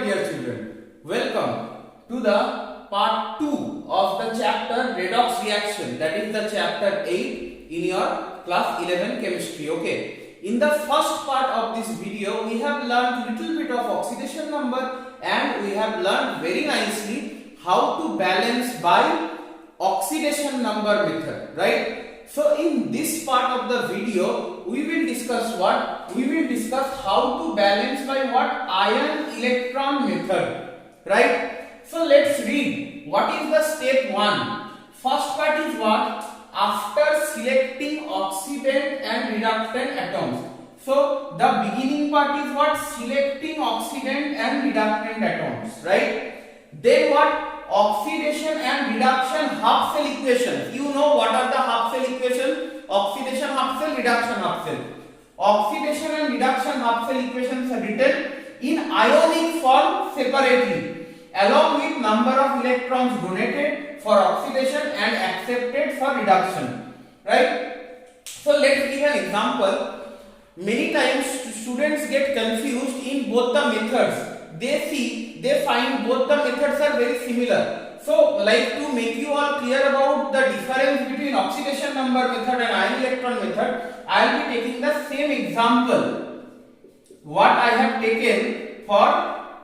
dear children, welcome to the part 2 of the chapter redox reaction, that is the chapter 8 in your class 11 chemistry. Okay, in the first part of this video we have learned little bit of oxidation number and we have learned very nicely how to balance by oxidation number method, right? So in this part of the video we will discuss what? We will discuss how to balance by what? Ion electron method, right? So let's read what is the step 1. First part is what? After selecting oxidant and reductant atoms. So the beginning part is what? Selecting oxidant and reductant atoms, right? Then what? Oxidation and reduction half cell equation. You know what are the half cell equation? Oxidation half cell, reduction half cell. Oxidation and reduction half cell equations are written in ionic form separately, along with number of electrons donated for oxidation and accepted for reduction, right? So let's give an example. Many times students get confused in both the methods. They find both the methods are very similar. So like to make you all clear about the difference between oxidation number method and ion electron method, I will be taking the same example what I have taken for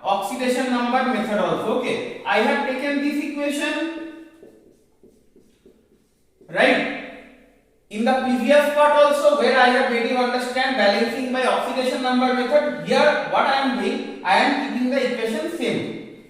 oxidation number method also. Okay, I have taken this equation, right? In the previous part also, where I have made you understand balancing by oxidation number method, here what I am doing, I am keeping the equation same.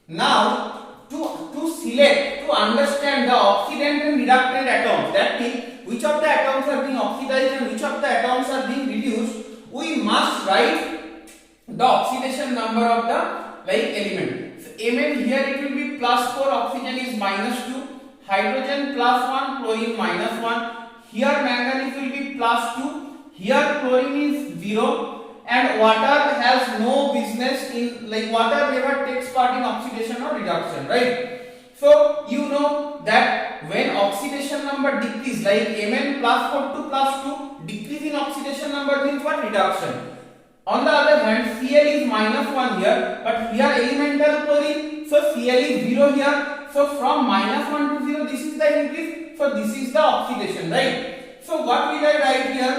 Now to select, to understand the oxidant and reductant atoms, that means which of the atoms are being oxidized and which of the atoms are being reduced, we must write the oxidation number of the element. So Mn here it will be +4, oxygen is -2, hydrogen +1, chlorine -1. Here manganese will be +2, here chlorine is 0, and water has no business in, water never takes part in oxidation or reduction, right? So you know that when oxidation number decrease, like Mn +4 to +2, decrease in oxidation number means what? Reduction. On the other hand, Cl is -1 here, but here elemental chlorine, so Cl is 0 here. So from -1 to 0, this is the increase. So this is the oxidation, right? So what will I write here?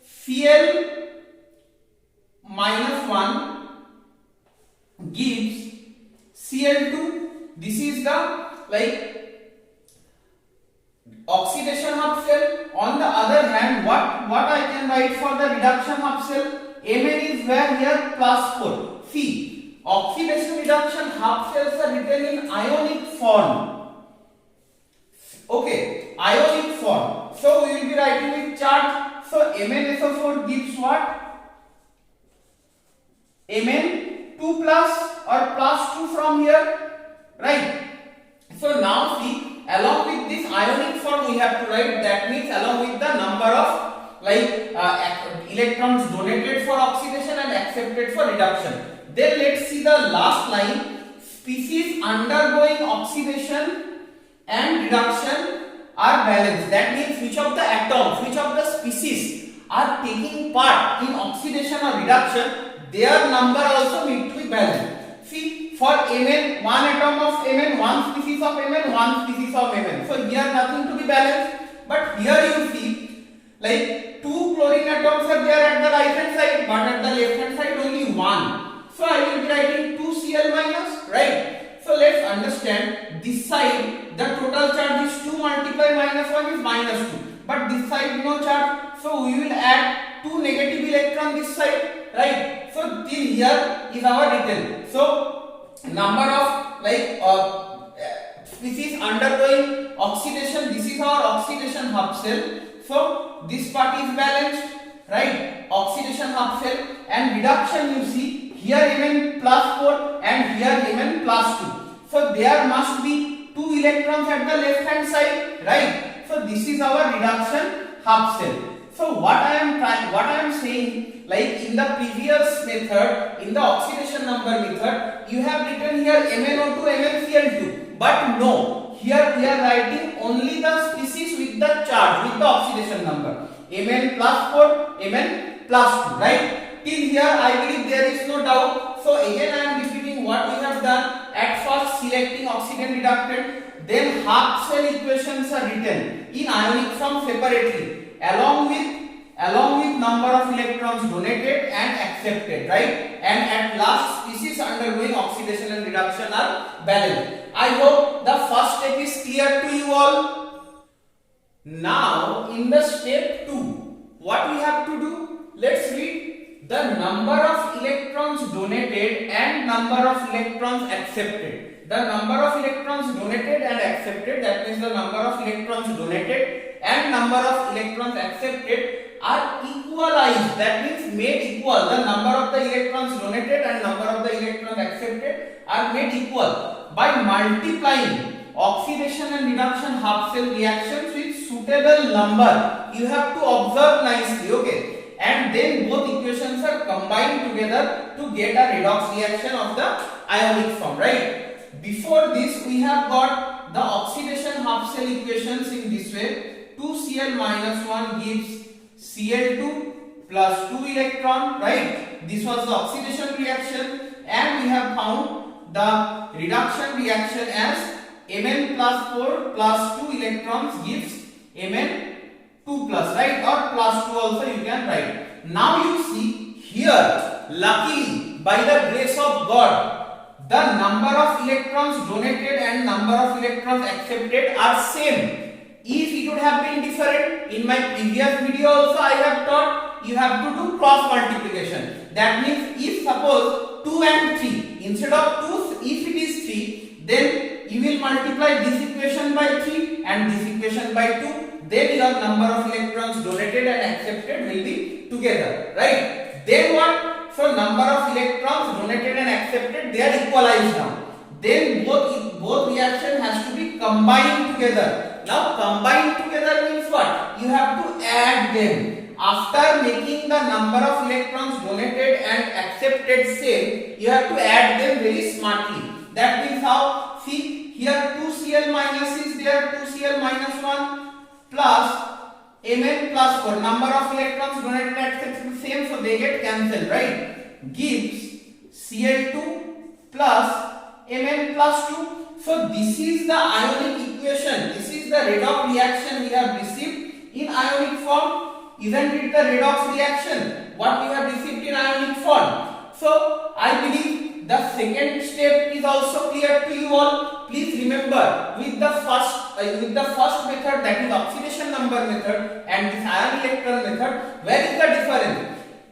Cl -1 gives Cl2. This is the oxidation half cell. On the other hand, what I can write for the reduction half cell? Mn is where here +4. See, oxidation reduction half cells are written in ionic form. Okay, ionic form. So we will be writing with charge. So MnSO4 gives what? Mn 2 plus or +2 from here, right? So now see, along with this ionic form we have to write, that means along with the number of electrons donated for oxidation and accepted for reduction. Then let's see the last line. Species undergoing oxidation and reduction are balanced. That means which of the atoms, which of the species are taking part in oxidation or reduction, their number also need to be balanced. See, for Mn, one atom of Mn, one species of Mn, one species of Mn. So here nothing to be balanced. But here you see, 2 chlorine atoms are there at the right hand side, but at the left hand side only 1. So I will be writing 2Cl-, right? So let's understand, this side the total charge is 2 multiplied -1 is -2, but this side no charge, so we will add 2 negative electron this side, right? So till here is our written. So number of species undergoing oxidation, this is our oxidation half cell. So this part is balanced, right? Oxidation half cell. And reduction, you see, here Mn +4 and here Mn +2. So there must be 2 electrons at the left hand side, right? So this is our reduction half cell. So what I am saying, in the previous method, in the oxidation number method, you have written here MnO2, MnCl2, but no, here we are writing only the species with the charge, with the oxidation number, Mn +4, Mn +2, right? Till here I believe there is no doubt. So again I am repeating selecting oxygen reductant, then half shell equations are written in ionic form separately along with number of electrons donated and accepted, right? And at last species undergoing oxidation and reduction are balanced. I hope the first step is clear to you all. Now in the step 2, what we have to do? Let's read the number of electrons donated and number of electrons accepted. The number of electrons donated and accepted, that means the number of electrons donated and number of electrons accepted are equalized, that means made equal. The number of the electrons donated and number of the electrons accepted are made equal by multiplying oxidation and reduction half cell reactions with suitable number. You have to observe nicely, okay? And then both equations are combined together to get a redox reaction of the ionic form, right? Before this, we have got the oxidation half cell equations in this way. 2Cl-1 gives Cl2 plus 2 electron, right? This was the oxidation reaction, and we have found the reduction reaction as Mn plus 4 plus 2 electrons gives Mn2 plus, right? Or plus 2 also you can write. Now you see here, luckily by the grace of God, the number of electrons donated and number of electrons accepted are same. If it would have been different, in my previous video also I have taught you have to do cross multiplication. That means if suppose 2 and 3, instead of 2, if it is 3, then you will multiply this equation by 3 and this equation by 2. Then your number of electrons donated and accepted will be together, right? Then what? So number of electrons donated and accepted, they are equalized now. Then both reaction has to be combined together. Now combined together means what? You have to add them. After making the number of electrons donated and accepted same, you have to add them very smartly. That means how? See here 2Cl minus is there, 2Cl minus 1 plus Mn plus 4. Number of electrons donated and accepted same, so they get cancelled, right? Gives Cl2 plus Mn plus 2. So this is the ionic equation. This is the redox reaction we have received in ionic form. Isn't it the redox reaction what we have received in ionic form? So I believe the second step is also clear to you all. Please remember, with the first method, that is oxidation number method, and this ion electron method, where is the difference?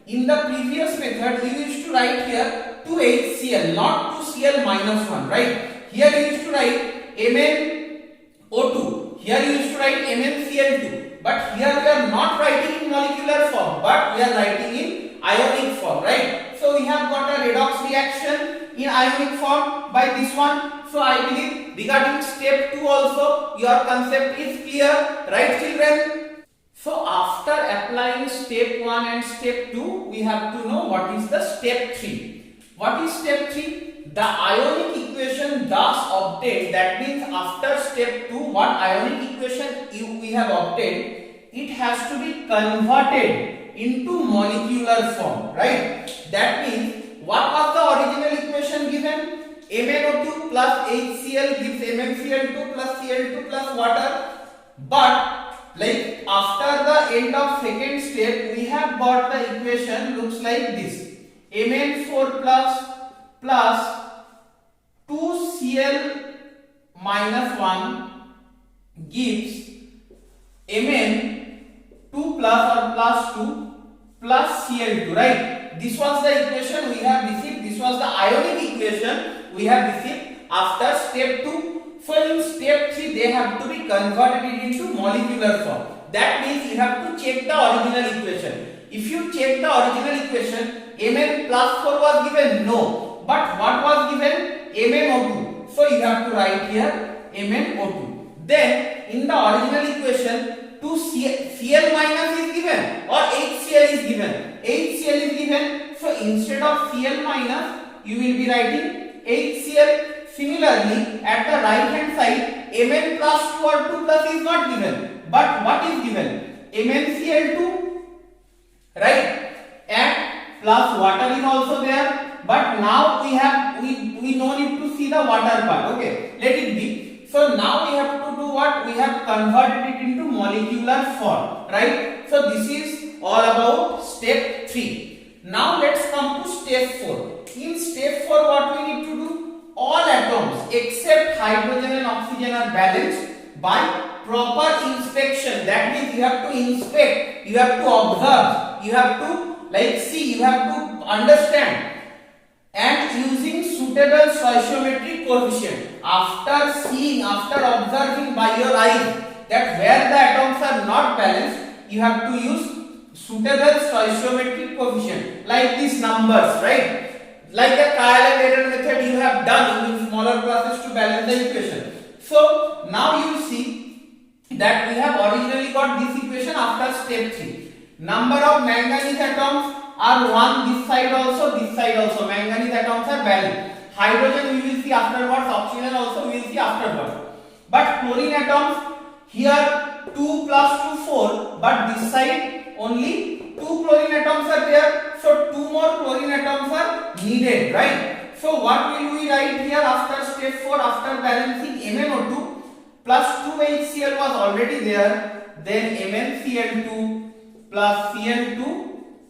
In the previous method, we used to write here 2HCl, not 2Cl minus 1, right? Here you used to write MnO2. Here you used to write MnCl2. But here we are not writing in molecular form, but we are writing in ionic form, right? So we have got a redox reaction in ionic form by this one. So I believe regarding step 2 also your concept is clear, right children? So after applying step 1 and step 2, we have to know what is the step 3. What is step 3? The ionic equation thus obtained, that means after step 2, what ionic equation we have obtained, it has to be converted into molecular form, right? That means what was the original equation given? MnO2 plus HCl gives MnCl2 plus Cl2 plus water. But like after the end of second step, we have got the equation looks like this: Mn4 plus 2Cl minus 1 gives Mn2 plus or plus 2 plus Cl2, right? This was the equation we have received. This was the ionic equation we have received after step 2. So in step 3, they have to be converted into molecular form. That means you have to check the original equation. If you check the original equation, Mn plus 4 was given? No. But what was given? MnO2. So you have to write here MnO2. Then in the original equation, 2Cl minus is given or HCl is given. HCl is given. So instead of Cl minus, you will be writing HCl. Similarly, at the right hand side, Mn plus 2 or 2 plus is not given. But what is given? MnCl2, right? And plus water is also there. but now we no need to see the water part. Okay, let it be. So now we have to do what? We have converted it into molecular form, right? So this is all about step 3. Now let's come to step 4. In step 4, what we need to do? All atoms except hydrogen and oxygen are balanced by proper inspection. That means you have to inspect, you have to observe, you have to see, you have to understand, and using suitable stoichiometric coefficient. After seeing, after observing by your eyes that where the atoms are not balanced, you have to use suitable stoichiometric coefficient like these numbers, right? Like a trial and error method you have done in smaller classes to balance the equation. So now you see that we have originally got this equation after step 3. Number of manganese atoms are 1 this side also, this side also. Manganese atoms are balanced. Hydrogen we will see afterwards, oxygen also we will see afterwards. But chlorine atoms, here 2 plus 2 4, but this side only 2 chlorine atoms are there. So 2 more chlorine atoms are needed, right? So what will we write here after step 4, after balancing? MnO2 plus 2HCl was already there, then MnCl2 plus Cl2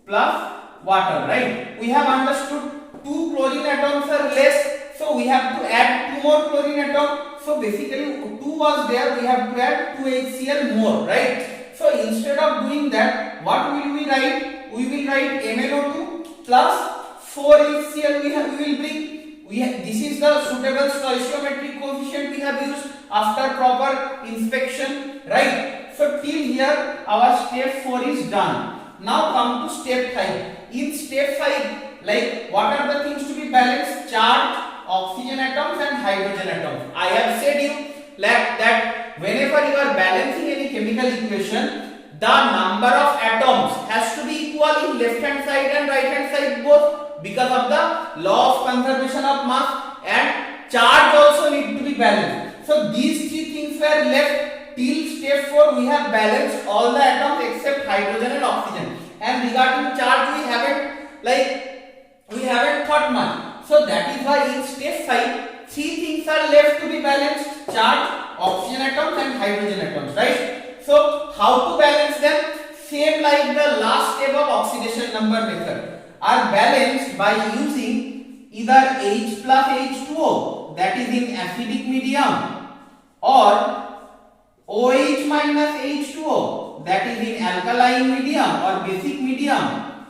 plus water, right? We have understood 2 chlorine atoms are less, so we have to add 2 more chlorine atoms. So basically 2 was there, we have to add 2 HCl more, right? So instead of doing that, what will we write? We will write MnO2 plus 4 HCl we will bring. This is the suitable stoichiometric coefficient we have used after proper inspection, right? So till here our step 4 is done. Now come to step 5. In step 5, like what are the things to be balanced? Charge, oxygen atoms and hydrogen atoms. I have said you that whenever you are balancing any chemical equation, the number of atoms has to be equal in left hand side and right hand side both, because of the law of conservation of mass, and charge also need to be balanced. So these 3 things were left. Till step 4 we have balanced all the atoms except hydrogen and oxygen, and regarding charge we haven't thought much. So that is why in step 5 3 things are left to be balanced: charge, oxygen atoms and hydrogen atoms, right? So how to balance them? Same like the last step of oxidation number method, are balanced by using either H plus H2O, that is in acidic medium, or OH minus H2O, that is in alkaline medium or basic medium,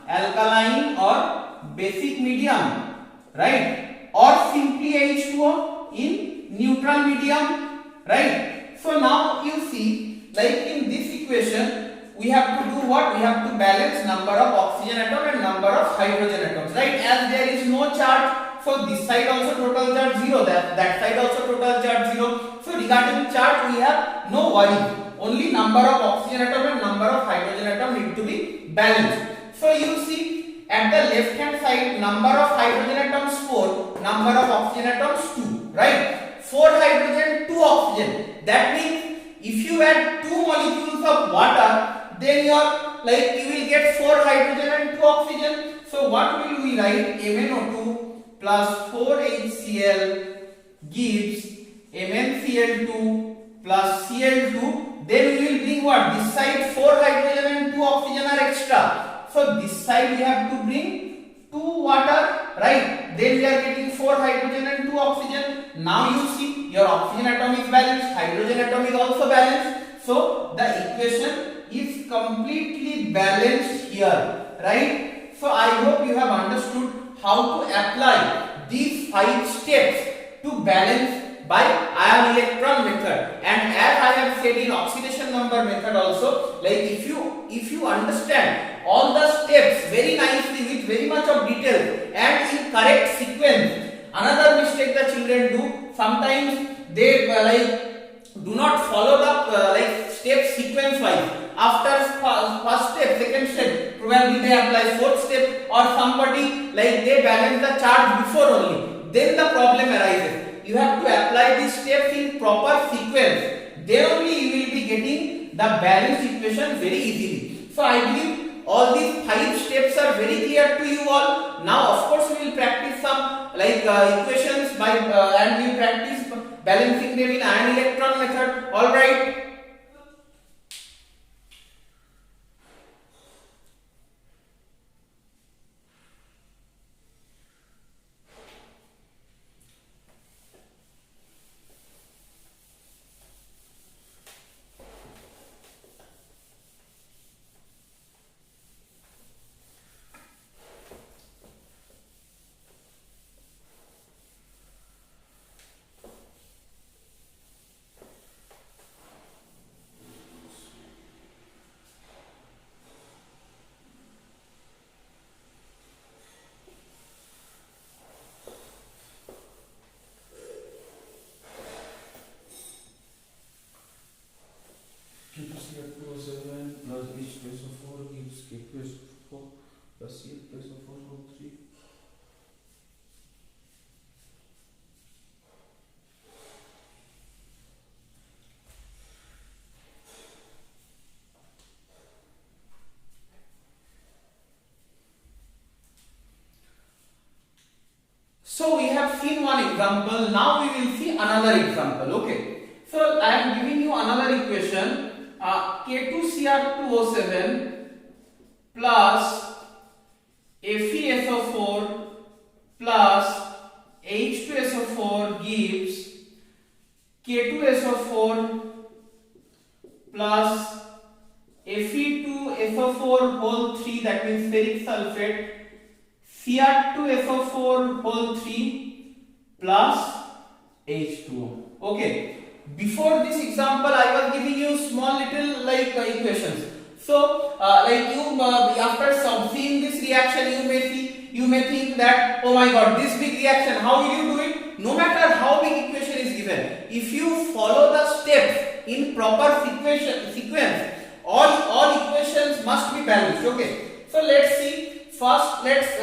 alkaline or basic medium, right? Or simply H2O in neutral medium, right? So now you see, like in this equation, we have to do what? We have to balance number of oxygen atom and number of hydrogen atoms, right? As there is no charge, so this side also total charge 0, that side also total charge 0. So regarding charge we have no worry. Only number of oxygen atom and number of hydrogen atom need to be balanced. So you see at the left hand side, number of hydrogen atoms 4, number of oxygen atoms 2, right? 4 hydrogen, 2 oxygen. That means if you add 2 molecules of water, then you will get 4 hydrogen and 2 oxygen. So what will we write? MnO2 plus 4 HCl gives MnCl2 plus Cl2. Then we will bring what? This side 4 hydrogen and 2 oxygen are extra. So this side we have to bring 2 water, right? Then we are getting 4 hydrogen and 2 oxygen. Now you see your oxygen atom is balanced, hydrogen atom is also balanced. So the equation is completely balanced here, right? So I hope you have understood how to apply these 5 steps to balance by ion electron method. And as I have said in oxidation number method also, like if you understand all the steps very nicely with very much of detail and in correct sequence. Another mistake the children do, sometimes they do not follow the step sequence wise. After first step, second step, probably they apply fourth step, or somebody they balance the charge before only. Then the problem arises. You have to apply these steps in proper sequence. Then only you will be getting the balanced equation very easily. So I believe all these 5 steps are very clear to you all. Now of course we will practice some like equations by and we will practice balancing them in ion electron method. All right. K2Cr2O7 plus H2SO4 gives K2SO4 plus Cl2SO4 whole 3. So we have seen one example. Now we will see another example. Okay. So I am giving you another equation. K2Cr2O7 plus FeSO4 plus H2SO4 gives K2SO4 plus Fe2SO4 whole 3, that means ferric sulfate, Cr2SO4 whole 3 plus H2O. Okay. Before this example, I was giving you small little like equations. So, like you after seeing this reaction, you may think that, oh my God, this big reaction, how will you do it? No matter how big equation is given, if you follow the steps in proper sequence, all equations must be balanced. Okay. So let's see. First, let's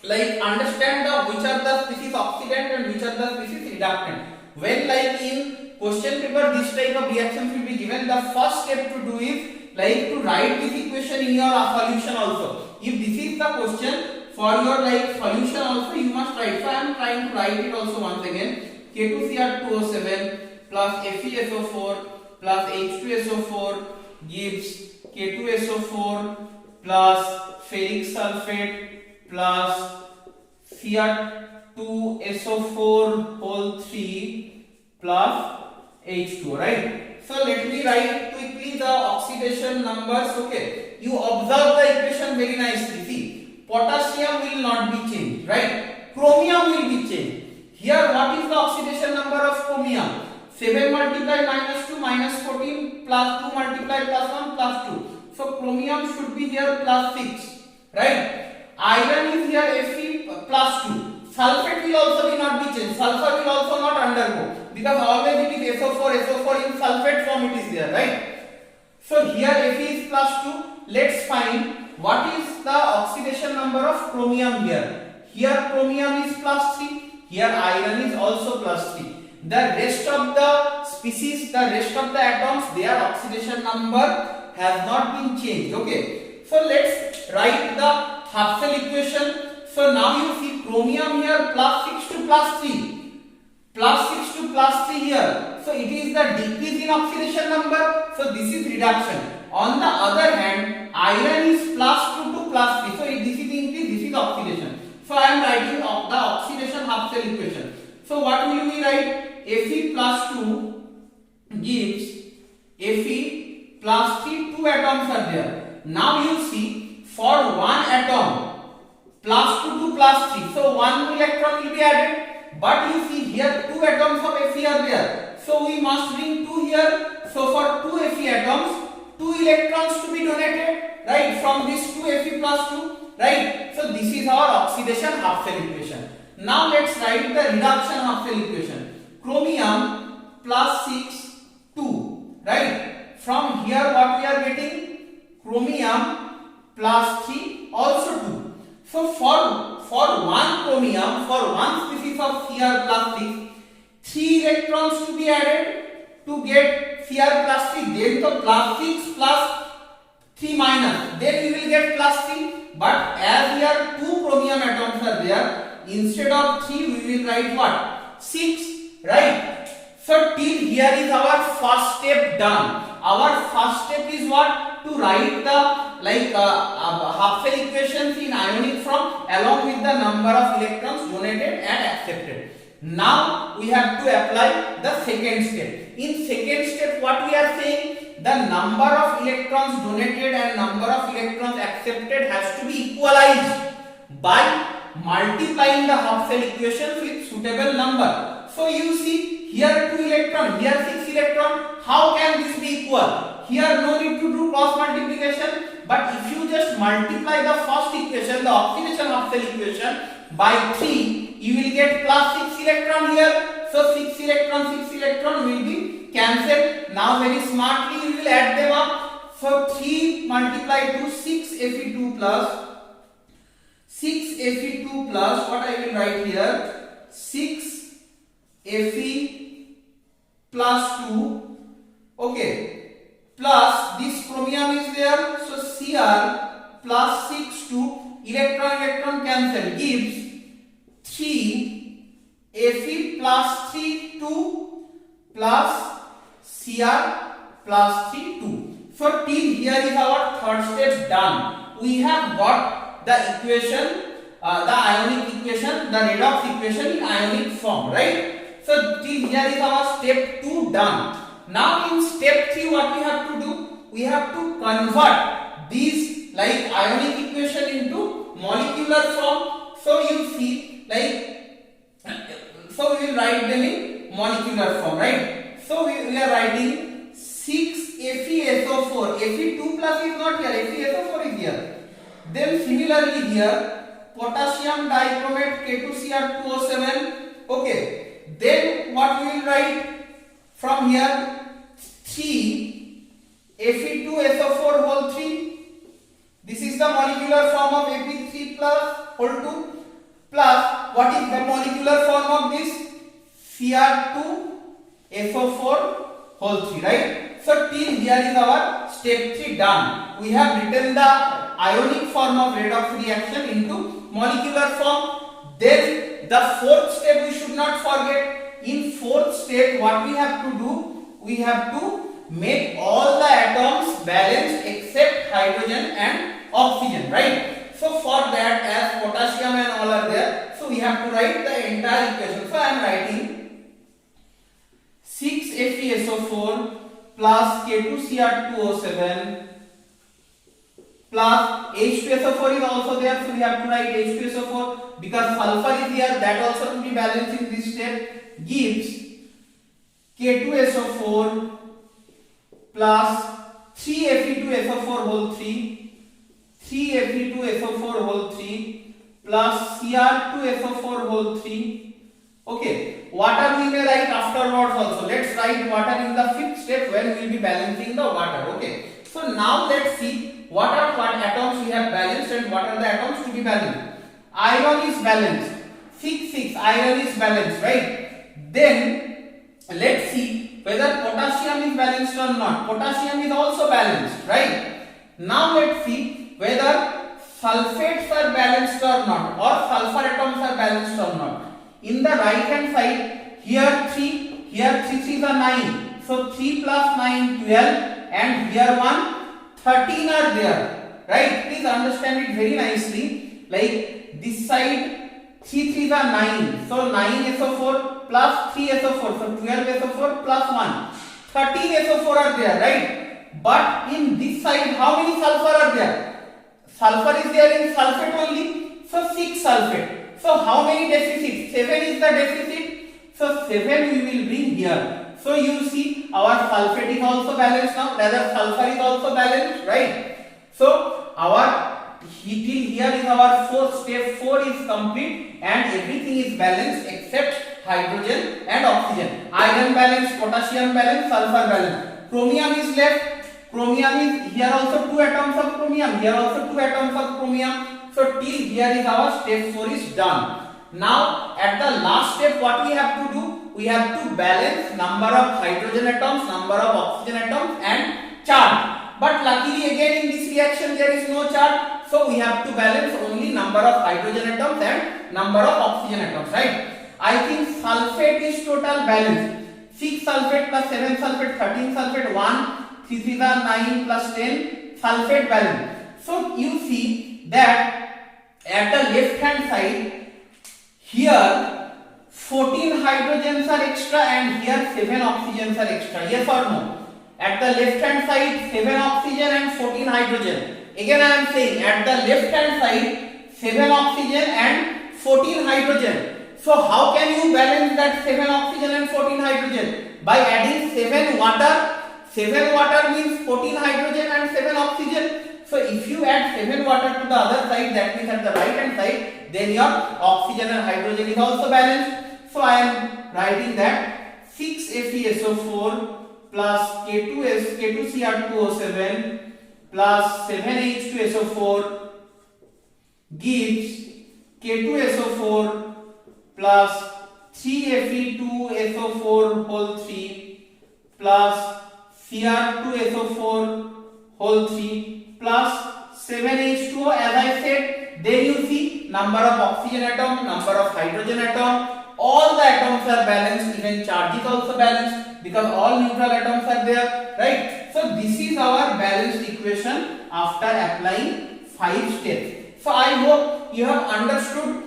like understand which are the species oxidant and which are the species reductant. When like in question paper this type of reactions will be given, the first step to do is like to write this equation in your solution also. If this is the question for your like solution also, you must write. So I am trying to write it also once again. K2Cr2O7 plus FeSO4 plus H2SO4 gives K2SO4 plus ferric sulfate plus Cr2SO4 whole 3 plus H2O, right? So let me write quickly the oxidation numbers. Okay, you observe the equation very nicely. See, potassium will not be changed, right? Chromium will be changed. Here what is the oxidation number of chromium? 7 multiplied minus 2 minus 14 plus 2 multiplied plus 1 plus 2. So chromium should be here plus 6, right? Iron is here Fe plus 2. Sulfate will also be not be changed. Sulfur will also not undergo, because always it is SO4 in sulfate form it is there, right? So here Fe is plus 2. Let's find what is the oxidation number of chromium here. Here chromium is plus 3. Here iron is also plus 3. The rest of the species, the rest of the atoms, their oxidation number has not been changed. Okay. So let's write the half cell equation. So now you see chromium here plus 6 to plus 3. Plus 6 to plus 3 here. So it is the decrease in oxidation number. So this is reduction. On the other hand, iron is plus 2 to plus 3. So this is increase, this is oxidation. So I am writing the oxidation half cell equation. So what will we write? Fe plus 2 gives Fe plus 3, 2 atoms are there. Now you see, for one atom, plus 2 to plus 3, so 1 electron will be added. But you see here 2 atoms of Fe are there. So we must bring 2 here. So for 2 Fe atoms, 2 electrons to be donated, right, from this 2 Fe plus 2, right. So this is our oxidation half cell equation. Now let's write the reduction half cell equation. Chromium plus 6, 2, right. From here what we are getting? Chromium plus 3, also 2. So for one chromium, for one species of Cr plus 6, 3 electrons to be added to get Cr plus 3. Then the plus 6 plus 3 minus, then we will get plus 3. But as here 2 chromium atoms are there, instead of 3 we will write what? 6, right? So till here is our first step done. Our first step is what? To write the half cell equations in ionic form along with the number of electrons donated and accepted. Now we have to apply the second step. In second step, what we are saying? The number of electrons donated and number of electrons accepted has to be equalized by multiplying the half cell equations with suitable number. So you see, here 2 electron, here 6 electron. How can this be equal? Here no need to do cross multiplication, but if you just multiply the first equation, the oxidation half cell equation, by 3, you will get plus 6 electron here. So 6 electron will be cancelled. Now very smartly we will add them up. So 3 multiplied to 6 Fe2 plus what I will write here, 6 Fe plus 2, okay, plus this chromium is there, so Cr plus 6 to electron cancel gives 3 Fe plus 3 2 plus Cr plus 3 2. So till here is our third step done. We have got the equation, the ionic equation, the redox equation in ionic form, right? So till here is our step 2 done. Now in step 3 what we have to do? We have to convert these ionic equation into molecular form. So you see, so we will write them in molecular form, right? So we are writing 6 FeSO4. Fe2 plus is not here, FeSO4 is here. Then similarly here potassium dichromate K2Cr2O7. Okay. Then what we will write from here? 3 Fe2SO4 whole 3. This is the molecular form of Fe3 plus whole 2 plus what is the molecular form of this? Cr2SO4 whole 3, right? So till here is our step 3 done. We have written the ionic form of redox reaction into molecular form. Then the fourth step we should not forget. In fourth step what we have to do? We have to make all the atoms balanced except hydrogen and oxygen, right? So for that, as potassium and all are there, so we have to write the entire equation. So I am writing 6 FeSO4 plus K2Cr2O7 plus H2SO4 is also there, so we have to write H2SO4 because sulfur is here, that also to be balanced in this step, gives K2SO4 plus 3 Fe2SO4 whole 3 Fe2SO4 whole 3 plus Cr2SO4 whole 3. Okay, water we may write afterwards also. Let's write water in the fifth step when we will be balancing the water. Okay, so now let's see what atoms we have balanced and what are the atoms to be balanced. Iron is balanced, 6 iron is balanced, right? Then let's see whether potassium is balanced or not. Potassium is also balanced, right? Now let's see whether sulfates are balanced or not, or sulfur atoms are balanced or not. In the right hand side, here 3 3s are 9, so 3 plus 9 12, and here 1 13 are there, right? Please understand it very nicely. Like this side 3 3s are 9, so 9SO4 plus 3SO4, so 12SO4 plus 1, 13SO4 are there, right? But in this side, how many sulfur are there? Sulfur is there in sulfate only, so 6 sulfate. So how many deficits? 7 is the deficit, so 7 we will bring here. So you see our sulfate is also balanced now, rather sulfur is also balanced, right? So our till here is our fourth step, 4 is complete and everything is balanced except hydrogen and oxygen. Iron balanced, potassium balanced, sulfur balanced. Chromium is left. Chromium is here also 2 atoms of chromium, here also 2 atoms of chromium. So till here is our step 4 is done. Now at the last step what we have to do? We have to balance number of hydrogen atoms, number of oxygen atoms and charge. but luckily again in this reaction there is no charge, so we have to balance only number of hydrogen atoms and number of oxygen atoms, right? I think sulfate is total balance. 6 sulfate plus 7 sulfate, 13 sulfate, 1, 3 3 are 9 plus 10, sulfate balance. So you see that at the left hand side, here 14 hydrogens are extra and here 7 oxygens are extra. Yes or no? At the left hand side 7 oxygen and 14 hydrogen. Again I am saying at the left hand side 7 oxygen and 14 hydrogen. So how can you balance that 7 oxygen and 14 hydrogen? By adding 7 water. 7 water means 14 hydrogen and 7 oxygen. So if you add 7 water to the other side, that means at the right hand side, then your oxygen and hydrogen is also balanced. So I am writing that 6 FeSO4 plus K2Cr2O7 plus 7H2SO4 gives K2SO4 plus 3Fe2SO4 whole 3 plus Cr2SO4 whole 3 plus 7H2O. As I said, then you see number of oxygen atom, number of hydrogen atom, all the atoms are balanced, even charge is also balanced because all neutral atoms are there, right? So this is our balanced equation after applying 5 steps. So I hope you have understood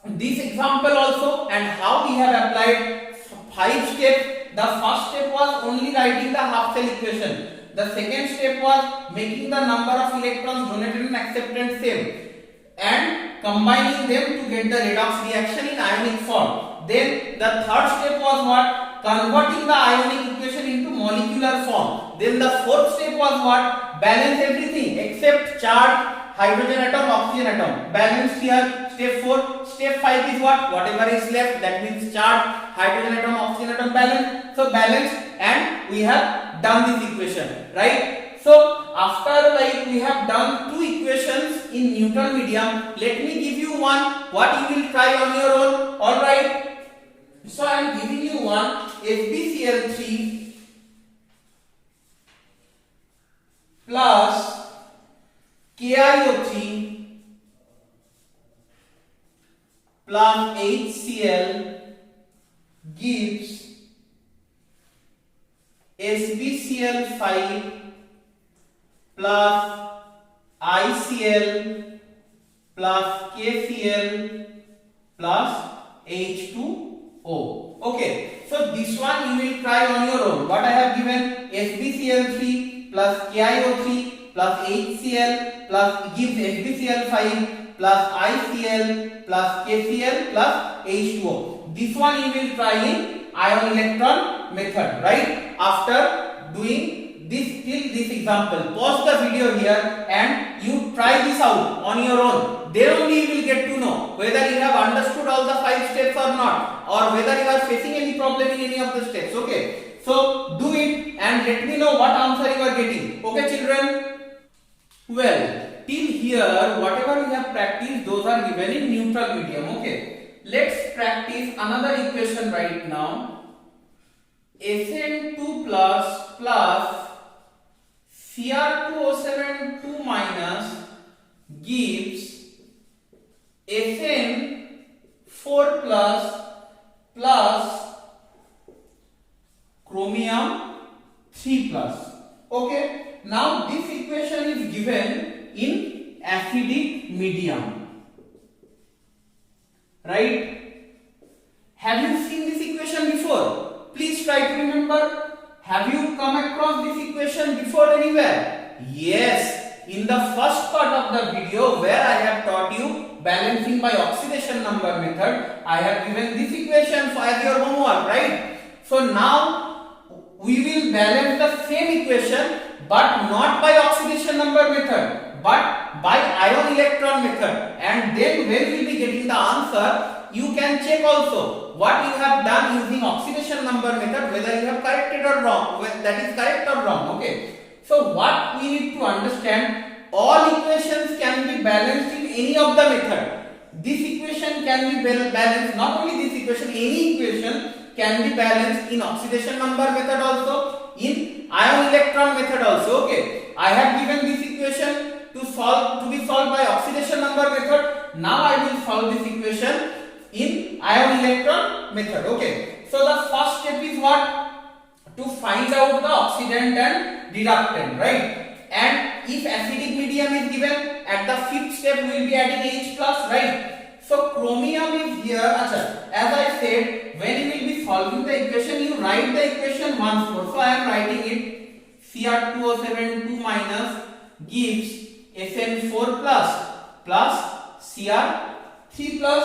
this example also and how we have applied 5 steps. The first step was only writing the half cell equation. The second step was making the number of electrons donated and accepted same and combining them to get the redox reaction in ionic form. Then the third step was what? Converting the ionic equation into molecular form. Then the fourth step was what? Balance everything except charge, hydrogen atom, oxygen atom. Balance here. Step 4. Step 5 is what? Whatever is left, that means charge, hydrogen atom, oxygen atom balance. So balance, and we have done this equation, right? So after we have done 2 equations in neutral medium, let me give you one what you will try on your own. All right. So I am giving you one FbCl3 plus KiO3 plus HCl gives SbCl5 plus ICl plus KCl plus H2O. Okay, so this one you will try on your own. What I have given, SbCl3 plus KiO3 plus HCl plus gives SbCl5 plus ICl plus KCl plus H2O. This one you will try in ion electron method, right? After doing this till this example, pause the video here and you try this out on your own. Then only you will get to know whether you have understood all the 5 steps or not, or whether you are facing any problem in any of the steps. Okay, so do it and let me know what answer you are getting. Okay children? Well, till here whatever we have practiced, those are given in neutral medium. Okay, let's practice another equation right now. Sn2 plus Cr2O7 2 minus gives Sn4 plus chromium 3 plus. Okay, now this equation is given in acidic medium, right? Have you seen this equation before? Please try to remember. Have you come across this equation before anywhere? Yes, in the first part of the video where I have taught you balancing by oxidation number method, I have given this equation as your homework, right? So now we will balance the same equation but not by oxidation number method but by ion electron method, and then when we will be getting the answer, you can check also what you have done using oxidation number method, whether you have corrected or wrong, that is correct or wrong. Okay, so what we need to understand, all equations can be balanced in any of the method. This equation can be balanced, not only this equation, any equation can be balanced in oxidation number method also, in ion electron method also. Okay, I have given this equation to be solved by oxidation number method. Now I will solve this equation in ion electron method. Okay, so the first step is what? To find out the oxidant and reductant, right? And if acidic medium is given, at the fifth step we will be adding H plus, right? So chromium is here. As I said, when you will be solving the equation, you write the equation once more. So I am writing it. Cr2O7 2 minus gives Sn4 plus Cr3 plus,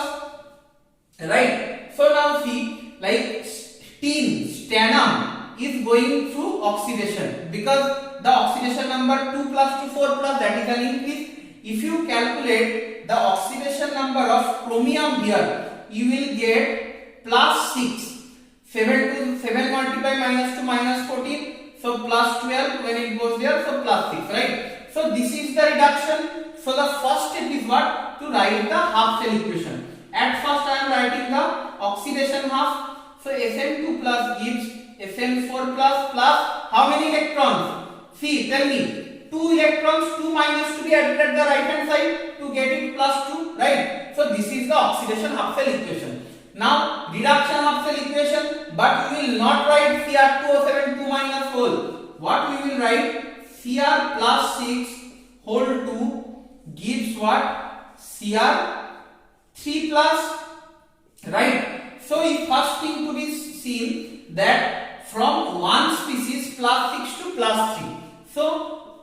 right? So now see, like stannum is going through oxidation because the oxidation number 2 plus to 4 plus, that is an increase. If you calculate the oxidation number of chromium here, you will get plus 6. 7 multiply minus 2 minus 14. So plus 12 when it goes there, so plus 6, right? So this is the reduction. So the first step is what? To write the half cell equation. At first I am writing the oxidation half. So Sn2 plus gives Sn4 plus how many electrons? See, tell me. 2 electrons, 2 minus to be added at the right hand side to get it plus 2, right? So this is the oxidation half cell equation. Now reduction half cell equation, but we will not write Cr2O7 2 minus whole. What we will write? Cr plus 6 whole 2 gives what? Cr3 plus, right? So if first thing to be seen that from one species plus 6 to plus 3. So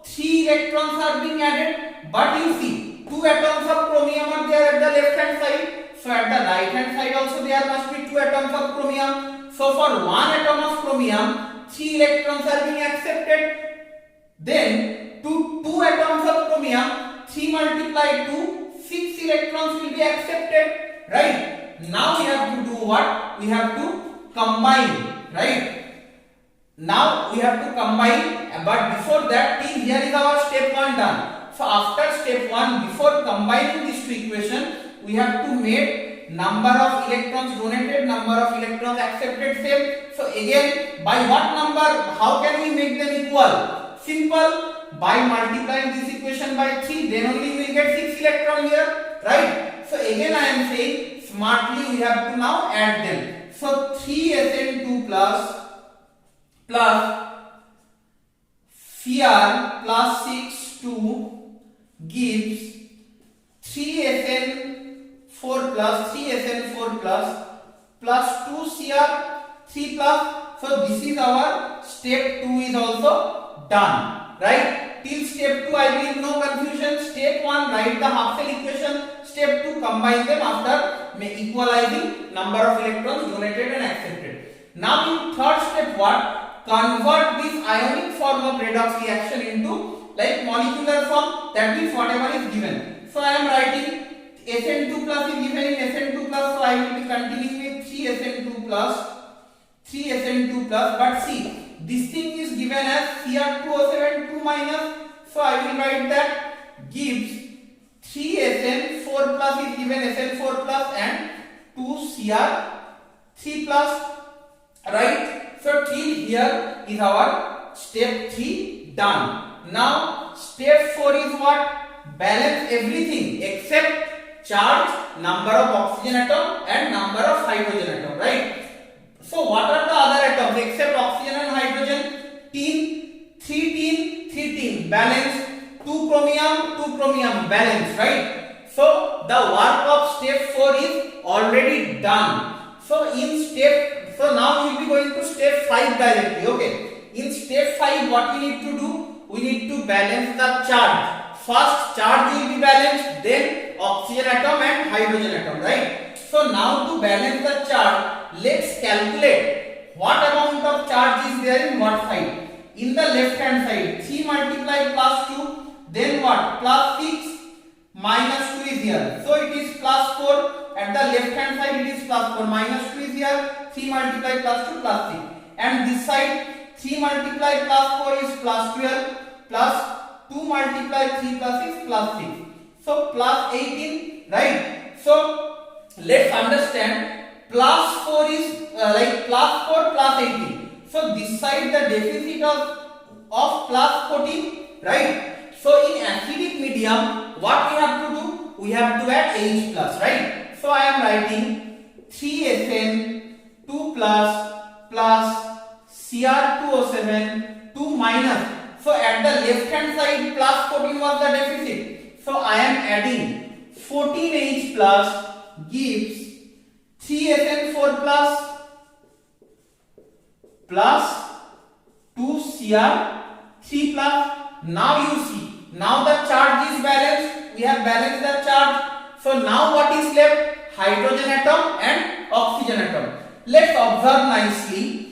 3 electrons are being added, but you see 2 atoms of chromium are there at the left hand side. So at the right hand side also there must be 2 atoms of chromium. So for 1 atom of chromium, 3 electrons are being accepted. Then to 2 atoms of chromium, 3 multiplied to 6 electrons will be accepted, right? Now we have to do what? We have to combine, right? Now we have to combine, but before that, till here is our step 1 done. So after step 1, before combining these two equations, we have to make number of electrons donated, number of electrons accepted same. So again, by what number? How can we make them equal? Simple. By multiplying this equation by 3, then only we will get 6 electrons here, right? So again I am saying smartly we have to now add them. So 3Sn2 plus Cr plus 6 2 gives 3Sn4 plus 2 Cr3 plus. So this is our step 2 is also done, right? Till step 2 I will no confusion. Step 1 write the half cell equation. Step 2 combine them after equalizing number of electrons donated and accepted. Now in third step what? Convert this ionic form of redox reaction into like molecular form, that means whatever is given. So I am writing Sn2 plus is given in Sn2 plus, so I will be continuing with 3Sn2 plus, but see this thing is given as Cr2O7 2 minus, so I will write that gives 3Sn4 plus is given Sn4 plus and 2 Cr3 plus, right? So till here is our step 3 done. Now step 4 is what? Balance everything except charge, number of oxygen atom and number of hydrogen atom, right? So what are the other atoms except oxygen and hydrogen? Tin, 3 tin, 3 tin, balance, 2 chromium, balance, right? So the work of step 4 is already done. So now we will be going to step 5 directly, okay? In step 5 what we need to do? We need to balance the charge. First charge will be balanced, then oxygen atom and hydrogen atom, right? So now to balance the charge, let's calculate what amount of charge is there in what side. In the left hand side, 3 multiplied plus 2, then what? Plus 6 minus 2 is here. So it is plus 4. At the left hand side it is plus 4, minus 2 is here, 3 multiplied plus 2 plus 6. And this side 3 multiplied plus 4 is plus 12 plus 2 multiplied 3 plus 6 plus 6. So plus 18, right? So let's understand plus 4 is like plus 4 plus 18. So this side the deficit of of plus 14, right? So in acidic medium, what we have to do? We have to add H plus, right? So I am writing 3SN 2 plus Cr2O7 2 minus. So at the left hand side plus 14 was the deficit. So I am adding 14H plus gives 3SN4 plus 2Cr3 plus. Now you see, now the charge is balanced. We have balanced the charge. So now what is left? Hydrogen atom and oxygen atom. Let's observe nicely.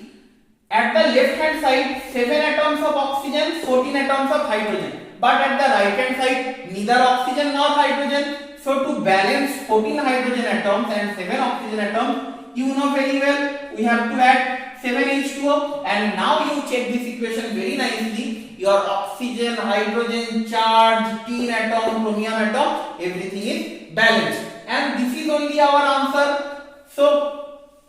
At the left hand side 7 atoms of oxygen, 14 atoms of hydrogen. But at the right hand side neither oxygen nor hydrogen. So to balance 14 hydrogen atoms and 7 oxygen atoms, you know very well we have to add 7H2O. And now you check this equation very nicely. Your oxygen, hydrogen, charge, tin atom, chromium atom, everything is balanced. And this is only our answer. So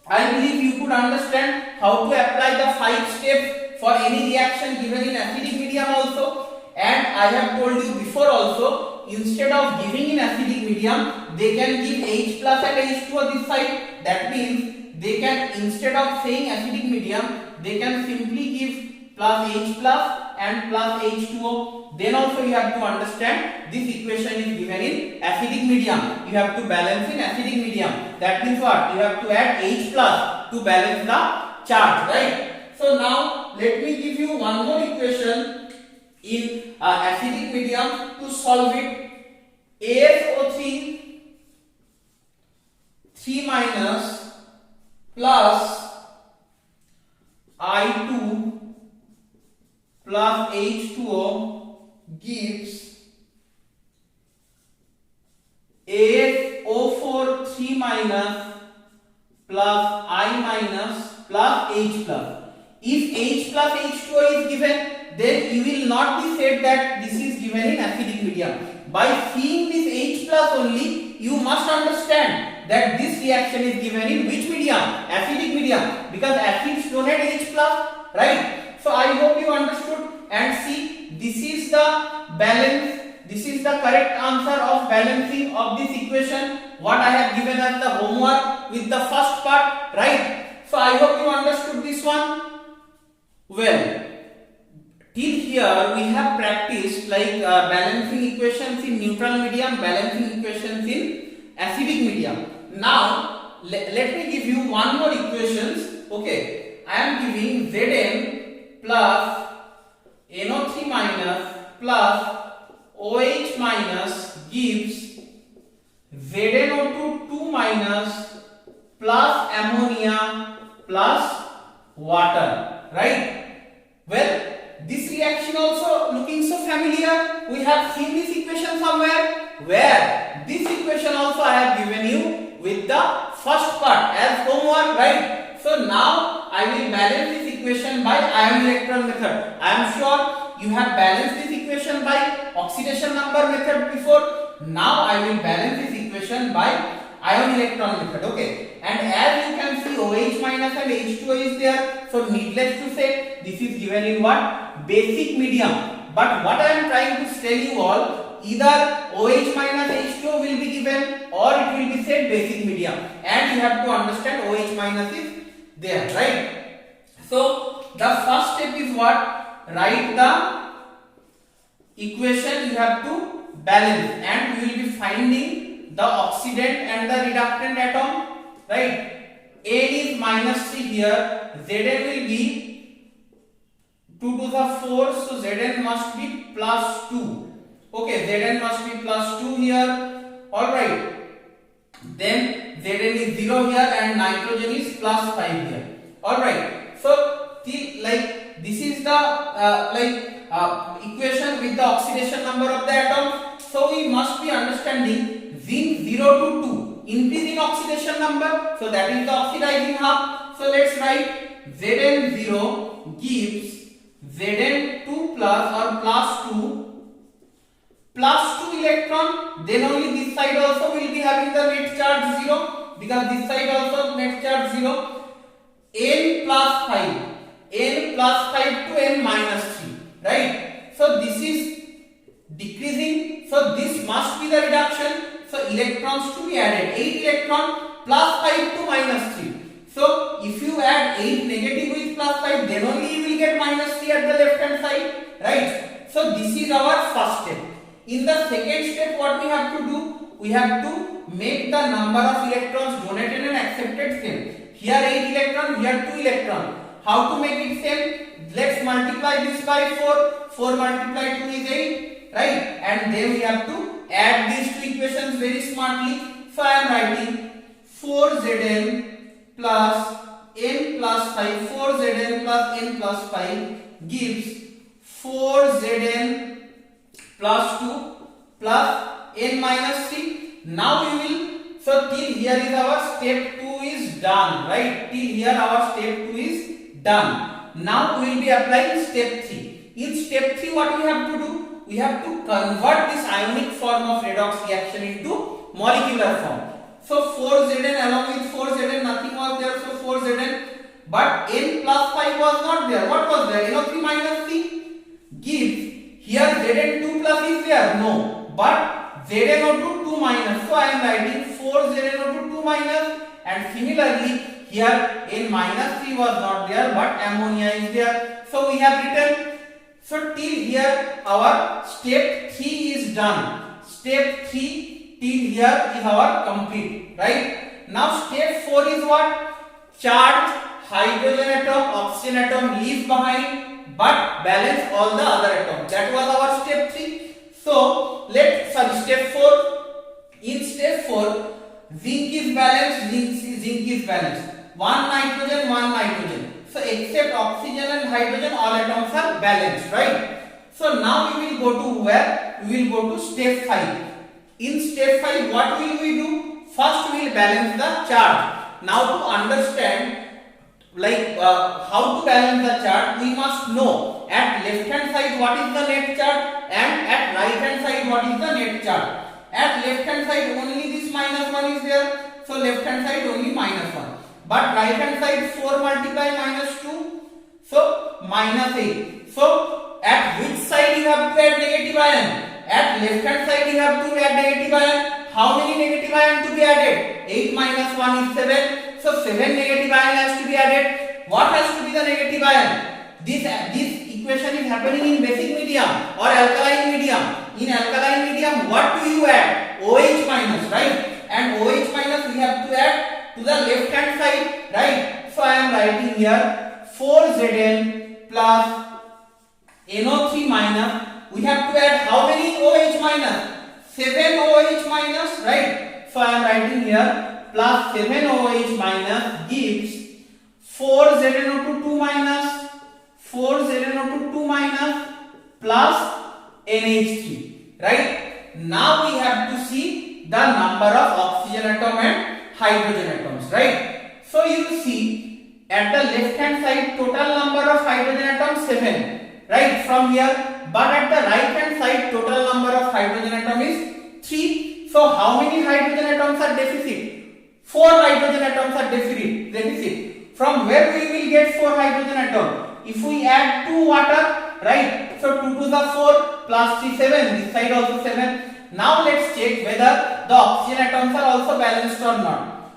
I believe you could understand how to apply the 5 steps for any reaction given in acidic medium also. And I have told you before also, instead of giving in acidic medium, they can give H plus and H2O this side. That means they can, instead of saying acidic medium, they can simply give plus H plus and plus H2O. Then also you have to understand this equation is given in acidic medium. You have to balance in acidic medium. That means what? You have to add H plus to balance the charge, right? So now let me give you one more equation in acidic medium to solve it. ASO3 3 minus plus I2 plus H2O gives ASO4 3 minus plus I minus plus H plus. If H plus H2O is given, then you will not be said that this is given in acidic medium. By seeing this H plus only, you must understand that this reaction is given in which medium? Acidic medium, because acids donate H plus, right? So I hope you understood. And see, this is the balance. This is the correct answer of balancing of this equation. What I have given as the homework with the first part, right? So I hope you understood this one. Well, till here we have practiced like balancing equations in neutral medium, balancing equations in acidic medium. Now let me give you one more equations. Okay, I am giving Zn plus NO3 minus plus OH minus gives ZnO2 2 minus plus ammonia plus water, right? Well, this reaction also looking so familiar. We have seen this equation somewhere. Where? This equation also I have given you with the first part as homework, right? So now I will balance this equation by ion electron method. I am sure you have balanced this equation by oxidation number method before. Now I will balance this equation by ion electron method. Okay, and as you can see, OH minus and H2O is there. So needless to say, this is given in what? Basic medium. But what I am trying to tell you all, either OH minus H2O will be given or it will be said basic medium. And you have to understand OH minus is there, right? So the first step is what? Write the equation you have to balance, and you will be finding the oxidant and the reductant atom, right? N is minus 3 here, Zn will be 2 to the 4, so Zn must be plus 2. Okay, Zn must be plus 2 here, alright. Then Zn is 0 here and nitrogen is plus 5 here, alright. So like this is the equation with the oxidation number of the atom. So we must be understanding Zn 0 to 2 increase in oxidation number, so that is the oxidizing half. So let's write Zn0 gives Zn2 plus or plus 2 electron. Then only this side also will be having the net charge 0, because this side also net charge 0. N plus 5 to n minus 3, right? So this is decreasing, so this must be the reduction. So electrons to be added, 8 electron plus 5 to minus 3. So if you add 8 negative with plus 5, then only you will get minus 3 at the left hand side, right? So this is our first step. In the second step, what we have to do? We have to make the number of electrons donated and accepted same. Here 8 electron, here 2 electron. How to make it same? Let's multiply this by 4. 4 multiplied 2 is 8, right? And then we have to add these two equations very smartly. So I am writing 4Zn plus n plus 5. 4Zn plus n plus 5 gives 4Zn plus 2 plus n minus 3. Now we will, so till here is our step 2 is done, right? Till here our step 2 is done. Now we will be applying step 3. In step 3, what we have to do? We have to convert this ionic form of redox reaction into molecular form. So 4Zn along with 4Zn, nothing was there, so 4Zn, but n plus 5 was not there. What was there? NO3 minus 3 gives, here Zn2 plus is there? No, but ZnO2 2 minus. So I am writing 4ZnO2 2 minus, and similarly here n minus 3 was not there, but ammonia is there. So we have written. So till here our step 3 is done. Step 3 till here is our complete, right? Now step 4 is what? Charge hydrogen atom, oxygen atom leaves behind, but balance all the other atoms. That was our step 3. So step 4. In step 4, zinc is balanced, zinc is balanced. One nitrogen, one nitrogen. So except oxygen and hydrogen, all atoms are balanced, right? So now we will go to where? We will go to step 5. In step 5, what will we do? First we will balance the charge. Now to understand how to balance the charge, we must know at left hand side what is the net charge and at right hand side what is the net charge. At left hand side only this minus 1 is there, so left hand side only minus 1. But right hand side 4 multiply minus 2, so minus 8. So at which side you have to add negative ion? At left hand side you have to add negative ion. How many negative ion to be added? 8 minus 1 is 7. So 7 negative ion has to be added. What has to be the negative ion? This equation is happening in basic medium or alkaline medium. In alkaline medium, what do you add? OH minus, right? And OH minus we have to add to the left hand side, right? So I am writing here 4Zn plus NO3 minus. We have to add how many OH minus? 7 OH minus, right? So I am writing here plus 7 OH minus gives 4ZnO2 2 minus, 4ZnO2 2 minus plus NH3, right? Now we have to see the number of oxygen atom and hydrogen atoms, right? So you see at the left hand side total number of hydrogen atoms 7, right, from here, but at the right hand side total number of hydrogen atom is 3. So how many hydrogen atoms are deficit? 4 hydrogen atoms are deficit. From where we will get 4 hydrogen atom? If we add 2 water, right, so 2 to the 4 plus 3 7, this side also 7. Now let's check whether the oxygen atoms are also balanced or not.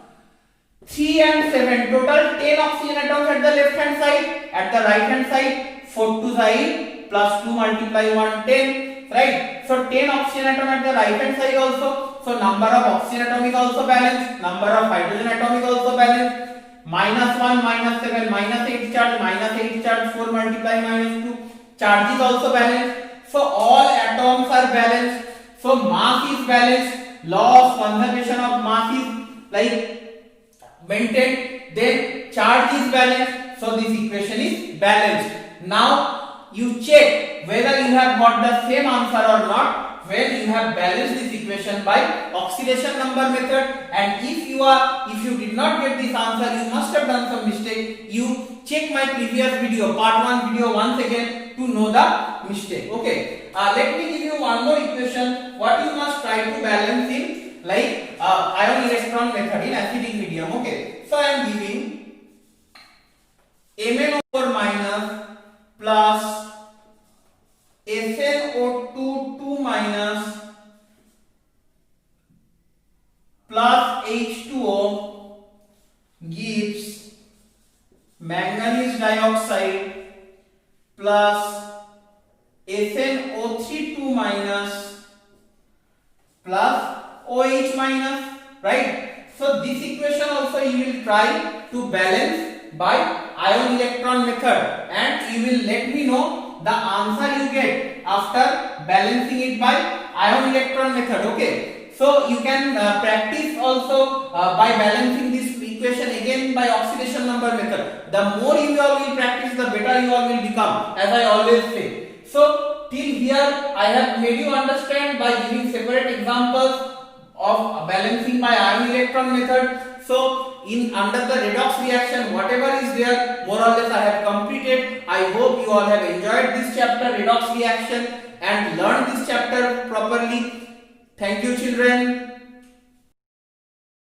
3 and 7, total 10 oxygen atoms at the left hand side. At the right hand side 4 to the 8 plus 2 multiply 1 10, right? So 10 oxygen atom at the right hand side also. So number of oxygen atom is also balanced, number of hydrogen atom is also balanced. Minus 1 minus 7 minus 8 charge 4 multiply minus 2, charge is also balanced. So all atoms are balanced. So mass is balanced, law of conservation of mass is maintained, then charge is balanced. So this equation is balanced. Now you check whether you have got the same answer or not when you have balanced this equation by oxidation number method. And if you did not get this answer, you must have done some mistake. You check my previous video, part 1 video once again to know the mistake. Okay, let me give you one more equation what you must try to balance in ion electron method in acidic medium. Okay, so I am giving Mn over minus plus manganese dioxide plus SnO3 2 minus plus OH minus, right? So this equation also you will try to balance by ion electron method, and you will let me know the answer you get after balancing it by ion electron method. Okay, so you can practice also by balancing this equation again by oxidation number method. The more you all will practice, the better you all will become, as I always say. So till here I have made you understand by giving separate examples of balancing by ion electron method. So in under the redox reaction, whatever is there, more or less I have completed. I hope you all have enjoyed this chapter, redox reaction, and learned this chapter properly. Thank you, children.